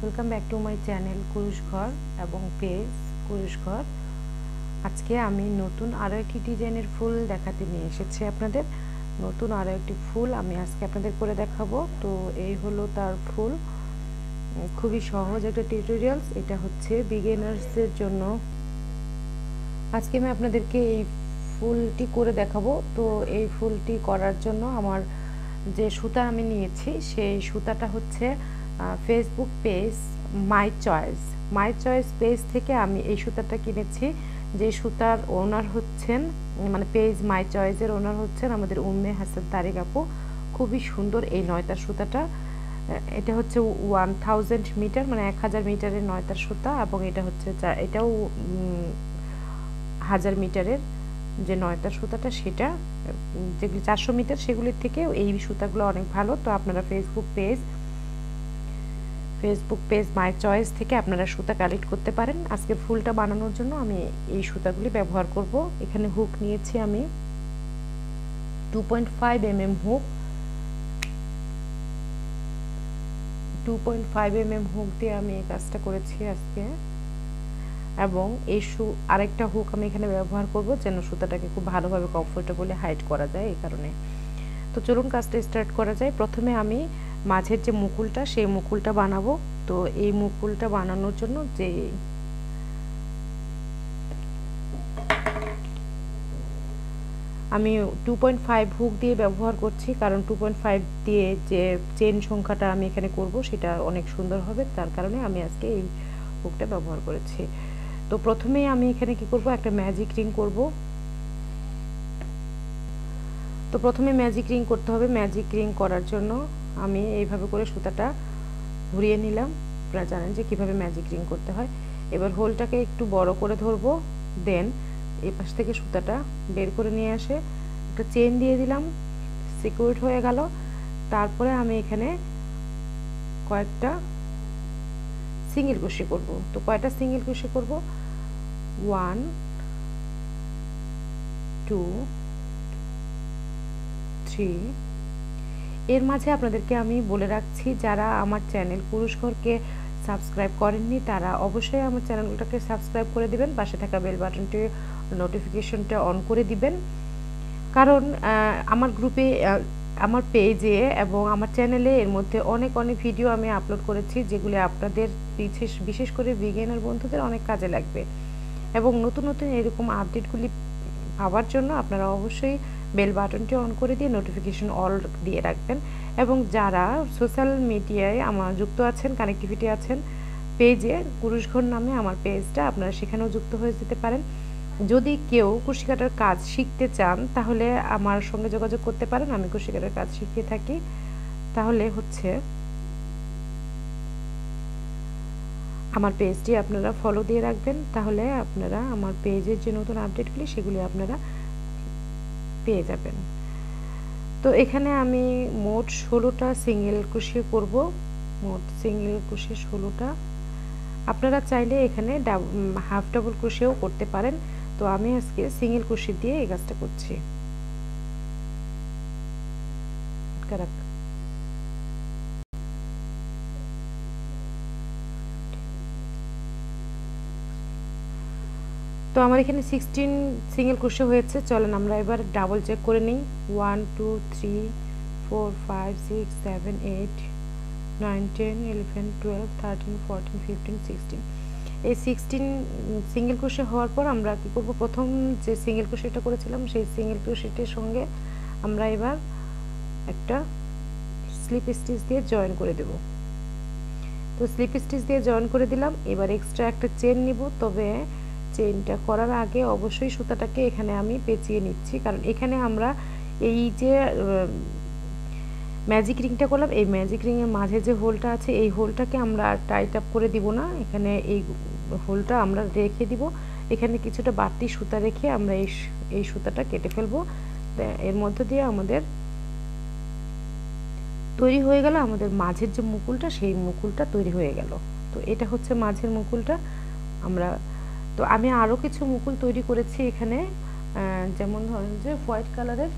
Welcome back to my channel Kurush Ghar এবং page কুরুশ ঘর। আজকে আমি নতুন আরও একটি ডিজাইনের ফুল দেখাতে নিয়ে এসেছি আপনাদের। নতুন আরও একটি ফুল আমি আজকে আপনাদের করে দেখাবো। তো এই হলো তার ফুল, খুবই সহজ একটা টিউটোরিয়ালস। এটা হচ্ছে বিগিনার্সদের জন্য। আজকে আমি আপনাদেরকে এই ফুলটি করে দেখাবো। তো এই ফুলটি করার জন্য আমার যে সুতা আমি নিয়েছি সেই সুতাটা হচ্ছে ফেসবুক পেজ মাই চয়েস পেজ থেকে আমি এই সুতাটা কিনেছি। যে সুতার ওনার হচ্ছেন, মানে পেজ মাই চয়েসের ওনার হচ্ছেন আমাদের উম্মে হাসান তারিক আপু। খুবই সুন্দর এই নয়তার সুতাটা। এটা হচ্ছে 1000 মিটার, মানে 1000 মিটারের নয়তার সুতা, এবং এটা হচ্ছে এটাও 1000 মিটারের যে নয়তার সুতাটা, সেটা যেগুলি 400 মিটার সেগুলির থেকে এই সুতাগুলো অনেক ভালো। তো আপনারা ফেসবুক পেজ মাই চয়েস থেকে আপনারা সুতা কালেক্ট করতে পারেন। আজকে ফুলটা বানানোর জন্য আমি এই সুতাগুলি ব্যবহার করব। এখানে হুক নিয়েছি আমি 2.5 mm হুক। 2.5 mm হুক দিয়ে আমি এই কাজটা করেছি আজকে। এবং এই আরেকটা হুক আমি এখানে ব্যবহার করব যেন সুতাটাকে খুব ভালোভাবে কমফোর্টেবলি হাইড করা যায়, এই কারণে। তো চলুন কাজটা স্টার্ট করা যায়। প্রথমে আমি মাঝের যে মুকুলটা সেই মুকুলটা বানাবো। তো এই মুকুলটা বানানোর জন্য যে আমি 2.5 হুক দিয়ে ব্যবহার করছি, কারণ 2.5 দিয়ে যে চেন সংখ্যাটা আমি এখানে করব সেটা অনেক সুন্দর হবে, তার কারণে আমি আজকে এই হুকটা ব্যবহার করেছি। তো প্রথমেই আমি এখানে কি করব, একটা ম্যাজিক রিং করব। তো প্রথমে ম্যাজিক রিং করতে হবে। ম্যাজিক রিং করার জন্য আমি এইভাবে করে সুতাটা ঘুরিয়ে নিলাম। আপনারা জানেন যে কিভাবে ম্যাজিক রিং করতে হয়। এবার হোলটাকে একটু বড় করে ধরবো, দেন এই পাশ থেকে সুতাটা বের করে নিয়ে আসে একটা চেন দিয়ে দিলাম, সিকিউরড হয়ে গেল। তারপরে আমি এখানে কয়েকটা সিঙ্গেল ক্রোশে করব। তো কয়টা সিঙ্গেল ক্রোশে করব, 1 2 3। এর মাঝে আপনাদেরকে আমি বলে রাখছি, যারা আমার চ্যানেল কুরুশ ঘরকে সাবস্ক্রাইব করেননি তারা অবশ্যই আমার চ্যানেলটাকে সাবস্ক্রাইব করে দিবেন, পাশে থাকা বেল বাটনটি নোটিফিকেশনটা অন করে দিবেন। কারণ আমার গ্রুপে, আমার পেজে এবং আমার চ্যানেলে এর মধ্যে অনেক ভিডিও আমি আপলোড করেছি, যেগুলি আপনাদের বিশেষ করে বিগিনার বন্ধুদের অনেক কাজে লাগবে। এবং নতুন এরকম আপডেটগুলি পাওয়ার জন্য আপনারা অবশ্যই বেল বাটনটি অন করে দিয়ে নোটিফিকেশন অল দিয়ে রাখবেন। এবং যারা সোশ্যাল মিডিয়ায় আমার যুক্ত আছেন, কানেক্টিভিটি আছেন পেজে, কুরুশ ঘর নামে আমার পেজটা, আপনারা সেখানেও যুক্ত হয়ে যেতে পারেন। যদি কেউ কুশি কাটার কাজ শিখতে চান তাহলে আমার সঙ্গে যোগাযোগ করতে পারেন, আমি কুশি কাটার কাজ শিখিয়ে থাকি। তাহলে হচ্ছে আমার পেজটি আপনারা ফলো দিয়ে রাখবেন, তাহলে আপনারা আমার পেজের যে নতুন আপডেটগুলি সেগুলি আপনারা পেয়ে যাবেন। তো এখানে আমি মোট 16টা সিঙ্গেল ক্রোশে করব, মোট সিঙ্গেল ক্রোশে 16টা। আপনারা চাইলে এখানে হাফ ডাবল ক্রোশেও করতে পারেন। তো আমি আজকে সিঙ্গেল ক্রোশে দিয়ে এই কাজটা করছি। তো আমার এখানে 16 সিঙ্গেল ক্রোশে হয়েছে। চলেন আমরা এবার ডাবল চেক করে নিই। 1 2 3 4 5 6 7 8 9 10 11 12 13 14 15 16। এই 16 সিঙ্গেল ক্রোশে হওয়ার পর আমরা কি করব, প্রথম যে সিঙ্গেল ক্রোশেটা করেছিলাম সেই সিঙ্গেল ক্রোশেটের সঙ্গে আমরা এবার একটা স্লিপ স্টিচ দিয়ে জয়েন করে দেব। তো স্লিপ স্টিচ দিয়ে জয়েন করে দিলাম। এবার এক্সট্রা একটা চেন নিব, তবে চেনটা করার আগে অবশ্যই সুতাটাকে এখানে আমি পেঁচিয়ে নিচ্ছি, কারণ এখানে আমরা এই যে ম্যাজিক রিংটা করলাম, এই ম্যাজিক রিংয়ের মাঝে যে হোলটা আছে এই হোলটাকে আমরা টাইট আপ করে দিব না, এখানে এই হোলটা আমরা রেখে দিব। এখানে কিছুটা বাড়তি সুতা রেখে আমরা এই সুতাটা কেটে ফেলবো। এর মধ্য দিয়ে আমাদের তৈরি হয়ে গেল আমাদের মাঝের যে মুকুলটা, সেই মুকুলটা তৈরি হয়ে গেল। তো এটা হচ্ছে মাঝের মুকুলটা। তো আমি আরও কিছু মুকুল তৈরি করেছি এখানে, যেমন ধরেন যে হোয়াইট কালারের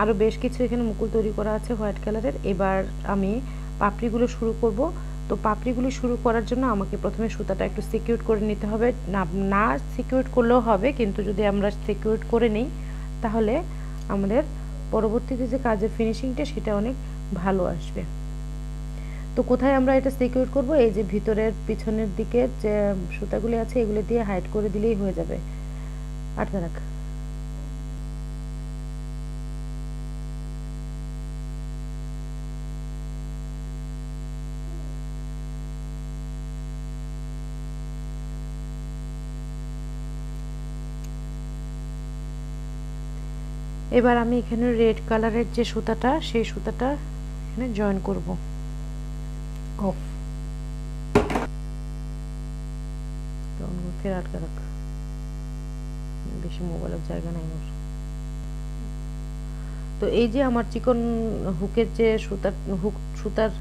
আরও বেশ কিছু এখানে মুকুল তৈরি করা আছে হোয়াইট কালারের। এবার আমি পাপড়িগুলো শুরু করব। তো পাপড়িগুলো শুরু করার জন্য আমাকে প্রথমে সুতাটা একটু সিকিউর করে নিতে হবে। না সিকিউর করলেও হবে, কিন্তু যদি আমরা সিকিউর করে নিই তাহলে আমাদের পরবর্তীতে যে কাজের ফিনিশিংটা সেটা অনেক ভালো আসবে। তো কোথায় আমরা এটা সিকিউর করব? এই যে ভিতরের পিছনের দিকে যে সুতাগুলি আছে এগুলো দিয়ে হাইড করে দিলেই হয়ে যাবে। আটকে রাখ। এবার আমি এখানে রেড কালারের যে সুতাটা সেই সুতাটা এখানে জয়েন করব। অফ ফের আটকে রাখ, বেশি মোবাইলের জায়গা নাই আমার। তো এই যে আমার চিকন হুকের যে সুতার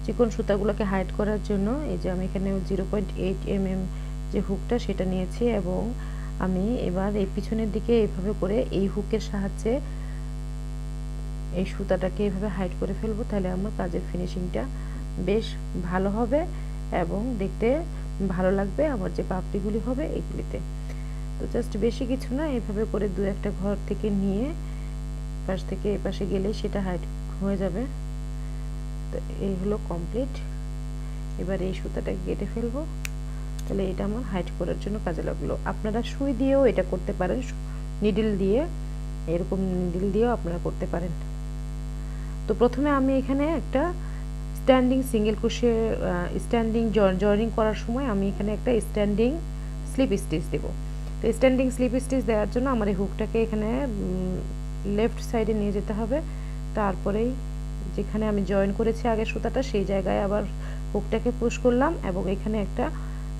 চিকন সুতাগুলোকে হাইড করার জন্য এই যে আমি এখানে 0.8 mm যে হুকটা সেটা নিয়েছি, এবং আমি এবার এই পিছনের দিকে এইভাবে করে এই হুকের সাহায্যে এই সুতাটাকে এইভাবে হাইড করে ফেলবো। তাহলে আমার কাজের ফিনিশিংটা বেশ ভালো হবে এবং দেখতে ভালো লাগবে আমার যে পাপড়িগুলি হবে এগুলিতে। তো জাস্ট বেশি কিছু না, এইভাবে করে দু একটা ঘর থেকে নিয়ে পাশ থেকে এই পাশে গেলেই সেটা হাইড হয়ে যাবে। তো এই হলো কমপ্লিট। এবার এই সুতাটাকে কেটে ফেলবো। তাহলে এটা আমার হাইড করার জন্য কাজে লাগলো। আপনারা সুই দিয়েও এটা করতে পারেন, নিডল দিয়ে, এরকম নিডল দিয়েও আপনারা করতে পারেন। তো প্রথমে আমি এখানে একটা standing single crochet standing joining করার সময় আমি এখানে একটা স্ট্যান্ডিং স্লিপ স্টিচ দেব। তো স্ট্যান্ডিং স্লিপ স্টিচ দেওয়ার জন্য আমার এই হুকটাকে এখানে লেফট সাইডে নিয়ে যেতে হবে। তারপরেই যেখানে আমি জয়েন করেছি আগে সুতাটা সেই জায়গায় আবার হুকটাকে পুশ করলাম এবং এখানে একটা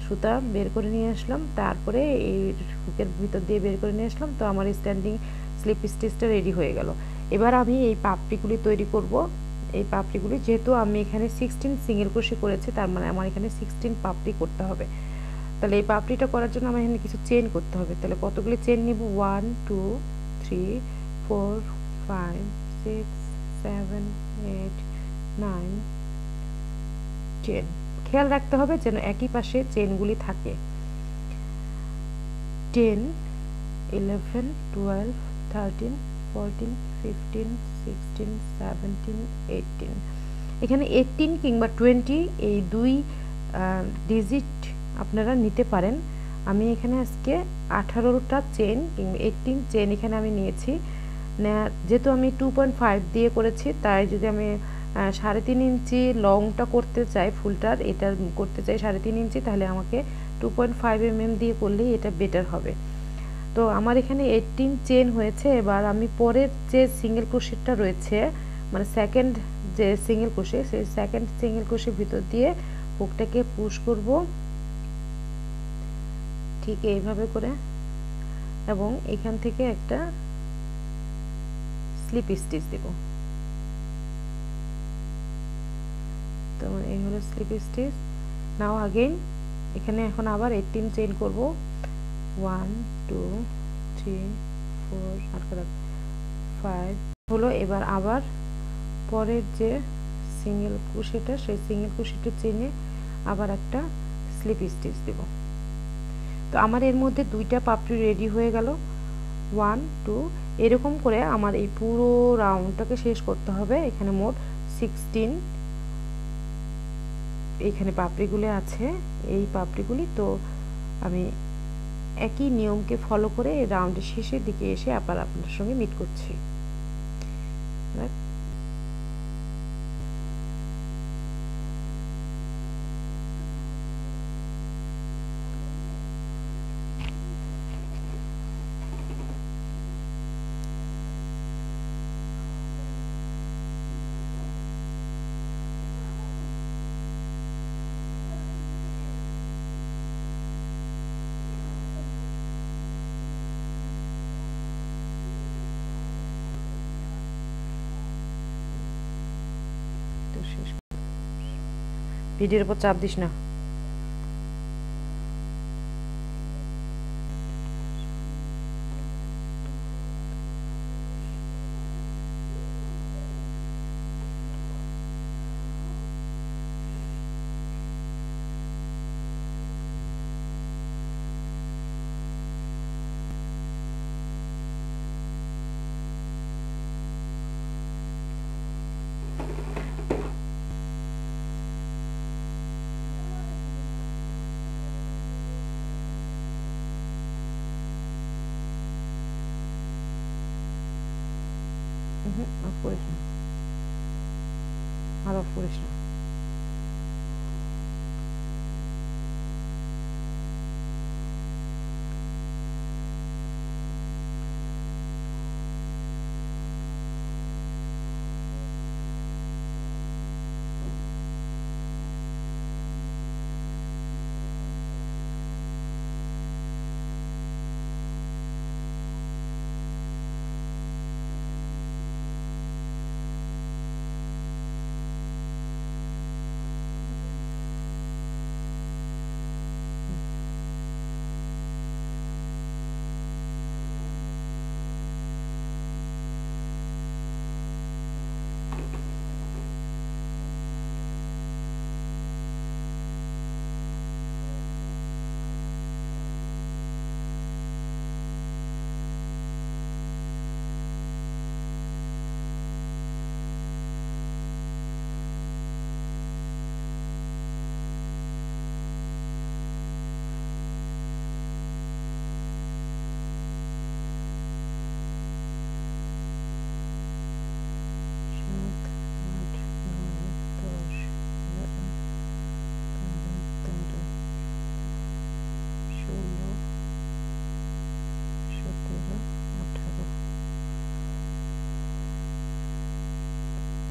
সুতা বের করে নিয়ে আসলাম। তারপরে এই হুকের ভিতর দিয়ে বের করে নিয়ে আসলাম। তো আমার স্ট্যান্ডিং স্লিপ স্টিচটা রেডি হয়ে গেল। এবার আমি এই পাপড়িগুলি তৈরি করব। এই পাপড়িগুলি যেহেতু আমি এখানে 16 সিঙ্গেল ক্রোশে করেছি, তার মানে আমার এখানে 16 পাপড়ি করতে হবে। তাহলে এই পাপড়িটা করার জন্য আমার এখানে কিছু চেন করতে হবে। তাহলে কতগুলি চেন নিব? 1 2 3 4 5 6 7 8 9 10। খেয়াল রাখতে হবে যেন একই পাশে চেনগুলি থাকে। 10 11 12 13 14 15 16 17 18। এখানে 18 কিংবা 20 এই দুই ডিজিট আপনারা নিতে পারেন। আমি এখানে আজকে 18টা চেন কিংবা 18 চেন এখানে আমি নিয়েছি। যেহেতু আমি 2.5 দিয়ে করেছি, তাই যদি আমি 3.5 ইঞ্চি লংটা করতে চাই, ফুলটার এটা করতে চাই 3.5 ইঞ্চি, তাহলে আমাকে 2.5 mm দিয়ে করলেই এটা বেটার হবে। তো আমার এখানে 18 চেন হয়েছে। এবার আমি পরের যে সিঙ্গেল ক্রোশেটটা রয়েছে, মানে সেকেন্ড যে সিঙ্গেল ক্রোশে, সেই সেকেন্ড সিঙ্গেল ক্রোশের ভিতর দিয়ে হুকটাকে পুশ করব ঠিক এইভাবে করে, এবং এখান থেকে একটা স্লিপ স্টিচ দেব। তো এই হলো স্লিপ স্টিচ। নাও अगेन এখানে এখন আবার 18 চেইন করব। 1 2 3 4 আর কত 5 হলো। এবার আবার পরের যে সিঙ্গেল ক্রোশেটা, সেই সিঙ্গেল ক্রোশেটা চেনে আবার একটা স্লিপ স্টিচ দেব। তো আমার এর মধ্যে দুইটা পাপড়ি রেডি হয়ে গেল। 1 2 এরকম করে আমার এই পুরো রাউন্ডটাকে শেষ করতে হবে। এখানে মোট 16 এখানে পাপড়িগুলো আছে, এই পাপড়িগুলি। তো আমি একই নিয়মকে ফলো করে এই রাউন্ডের শেষের দিকে এসে আবার আপনাদের সঙ্গে মিট করছি। ভিডিওর উপর চাপ দিস না। অফ করিস না, আর অফ করিস না।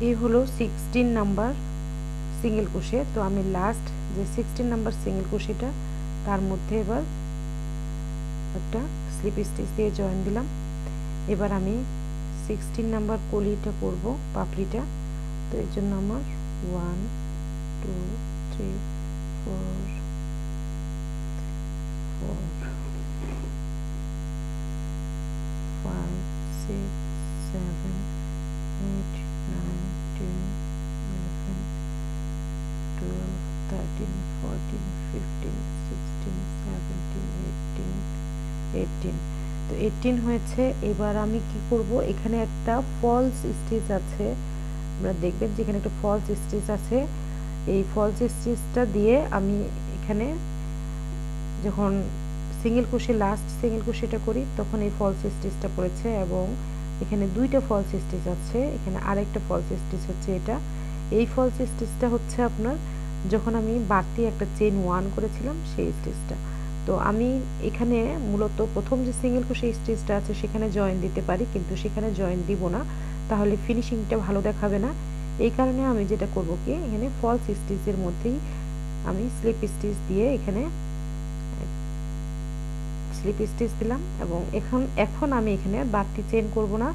এই হলো 16 নাম্বার সিঙ্গেল ক্রোশে। তো আমি লাস্ট যে 16 নাম্বার সিঙ্গেল ক্রোশেটা তার মধ্যে এবার একটা স্লিপ স্টিচ দিয়ে জয়েন দিলাম। এবার আমি 16 নাম্বার কলিটা করব, পাপড়িটা। তো এর জন্য আমার 1 2 3 4 5 6 7 8 9 10 11 12 13 14 15 16 17 18। তো 18 হয়েছে। এবার আমি কি করব, এখানে একটা ফলস স্টিচ আছে, আপনারা দেখবেন যে এখানে একটা ফলস স্টিচ আছে। এই ফলস স্টিচটা দিয়ে আমি এখানে যখন সিঙ্গেল ক্রোশে লাস্ট সিঙ্গেল ক্রোশেটা করি তখন এই ফলস স্টিচটা পড়েছে, এবং এখানে দুইটা ফলস স্টিচ আছে, এখানে আরেকটা ফলস স্টিচ হচ্ছে এটা। এই ফলস স্টিচটা হচ্ছে আপনার যখন আমি বাড়তি একটা চেইন 1 করেছিলাম সেই স্টিচটা। তো আমি এখানে মূলত প্রথম যে সিঙ্গেল ক্রোশে স্টিচটা আছে সেখানে জয়েন দিতে পারি, কিন্তু সেখানে জয়েন দিব না, তাহলে ফিনিশিংটা ভালো দেখাবে না। এই কারণে আমি যেটা করব কি, এখানে ফলস স্টিচের মধ্যেই আমি স্লিপ স্টিচ দিয়ে এখানে স্লিপ স্টিচ দিলাম, এবং এখন আমি এখানে বাড়তি চেইন করব না।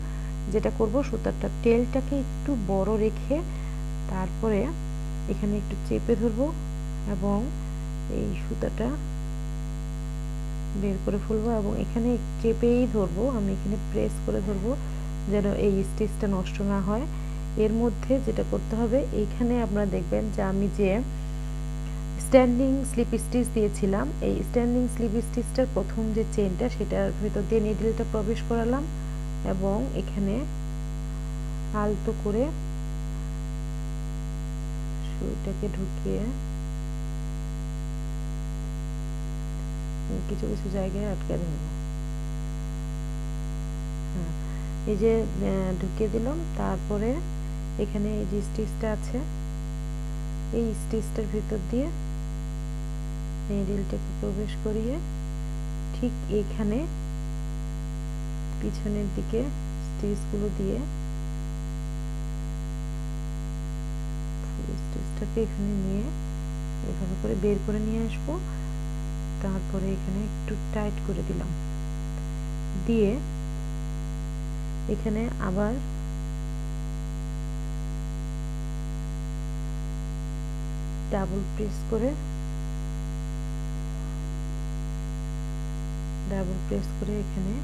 যেটা করব, সুতারটা টেলটাকে একটু বড় রেখে তারপরে এখানে একটু চেপে ধরবো এবং এই সুতাটা বের করে ফেলবো, এবং এখানে চেপেই ধরবো, আমি এখানে প্রেস করে ধরবো যেন এই স্টিচটা নষ্ট না হয়। এর মধ্যে যেটা করতে হবে, এইখানে আপনারা দেখবেন যে আমি যে স্ট্যান্ডিং স্লিপ স্টিচ দিয়েছিলাম, এই স্ট্যান্ডিং স্লিপ স্টিচটার প্রথম যে চেইনটা সেটার ভিতর দিয়ে নিডলটা প্রবেশ করালাম, এবং এখানে আলতো করে সুইটাকে ঢুকিয়ে কিছু কিছু জায়গায় আটকে দেব। হ্যাঁ, এই যে ঢুকিয়ে দিলাম। তারপরে এখানে এই যে স্টিচটা আছে, এই স্টিচটার ভিতর দিয়ে নিডলটাকে প্রবেশ করিয়ে ঠিক এখানে পিছনের দিকে স্টিচগুলো দিয়ে স্টিচটাকে এখানে নিয়ে এভাবে করে বের করে নিয়ে আসবো। তারপরে এখানে একটু টাইট করে দিলাম, দিয়ে এখানে আবার ডাবল প্রেস করে এখানে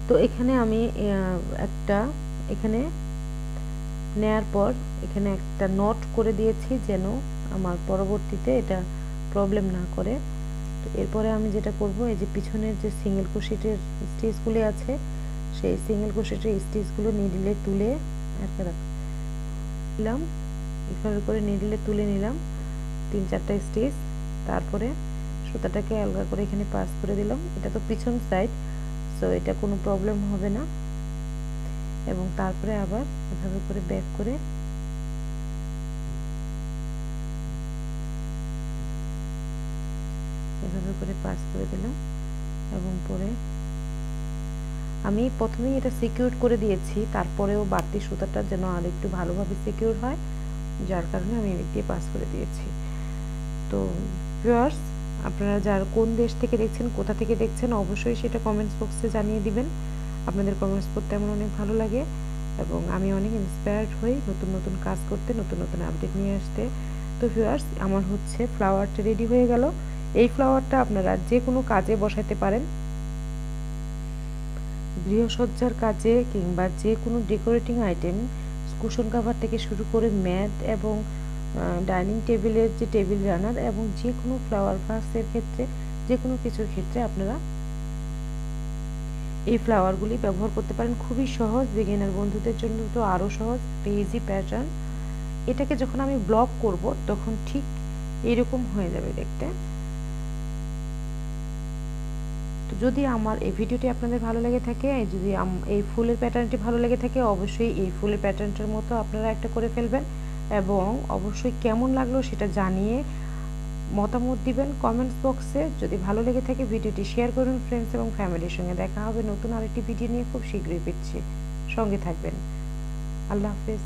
তো এখানে আমি একটা এখানে নেয়ার পর এখানে একটা নট করে দিয়েছি যেন আমার পরবর্তীতে এটা প্রবলেম না করে। তো এরপরে আমি যেটা করব, এই যে পিছনের যে সিঙ্গেল ক্রোশেটের স্টিচগুলো আছে সেই সিঙ্গেল ক্রোশেটের স্টিচগুলো নিডলে তুলে নিলাম, এভাবে করে নিডলে তুলে নিলাম 3-4টা স্টিচ। তারপরে সুতাটাকে আলগা করে এখানে পাস করে দিলাম। এটা তো পিছন সাইড, সো এটা কোনো প্রবলেম হবে না। এবং তারপরে আবার এভাবে করে ব্যাক করে এভাবে করে পাস করে দিলাম। এবং পরে আমি প্রথমেই এটা সিকিউর করে দিয়েছি, তারপরেও বাড়তি সুতাটা যেন আর একটু ভালোভাবে সিকিউর হয়, যার কারণে আমি এদিক দিয়ে পাস করে দিয়েছি। তো ভিউয়ার্স, আপনারা যারা কোন দেশ থেকে দেখছেন, কোথা থেকে দেখছেন, অবশ্যই সেটা কমেন্টস বক্সে জানিয়ে দিবেন। আপনাদের কমেন্টস পড়তে আমার অনেক ভালো লাগে এবং আমি অনেক ইন্সপায়ার্ড হই নতুন নতুন কাজ করতে, নতুন নতুন আপডেট নিয়ে আসতে। তো ভিউয়ার্স, আমার হচ্ছে ফ্লাওয়ারটা রেডি হয়ে গেল। এই ফ্লাওয়ারটা আপনারা যে কোনো কাজে বসাতে পারেন, গৃহসজ্জার কাজে কিংবা যে কোনো ডেকোরেটিং আইটেম, কুশন কাভার থেকে শুরু করে ম্যাট এবং ডাইনিং টেবিলের যে টেবিল রানার এবং যে কোনো ফ্লাওয়ার ভাসের ক্ষেত্রে, যে কোনো কিছুর ক্ষেত্রে আপনারা এই ফ্লাওয়ারগুলি ব্যবহার করতে পারেন। খুবই সহজ, বিগিনার বন্ধুদের জন্য তো আরও সহজ, ইজি প্যাটার্ন। এটাকে যখন আমি ব্লক করব তখন ঠিক এরকম হয়ে যাবে দেখতে। তো যদি আমার এই ভিডিওটি আপনাদের ভালো লেগে থাকে, যদি এই ফুলের প্যাটার্নটি ভালো লেগে থাকে, অবশ্যই এই ফুলের প্যাটার্নটার মতো আপনারা একটা করে ফেলবেন এবং অবশ্যই কেমন লাগলো সেটা জানিয়ে মতামত দিবেন কমেন্টস বক্সে। যদি ভালো লেগে থাকে ভিডিওটি শেয়ার করুন ফ্রেন্ডস এবং ফ্যামিলির সঙ্গে। দেখা হবে নতুন আরেকটি ভিডিও নিয়ে খুব শীঘ্রই ফিরছি, সঙ্গে থাকবেন। আল্লাহ হাফেজ।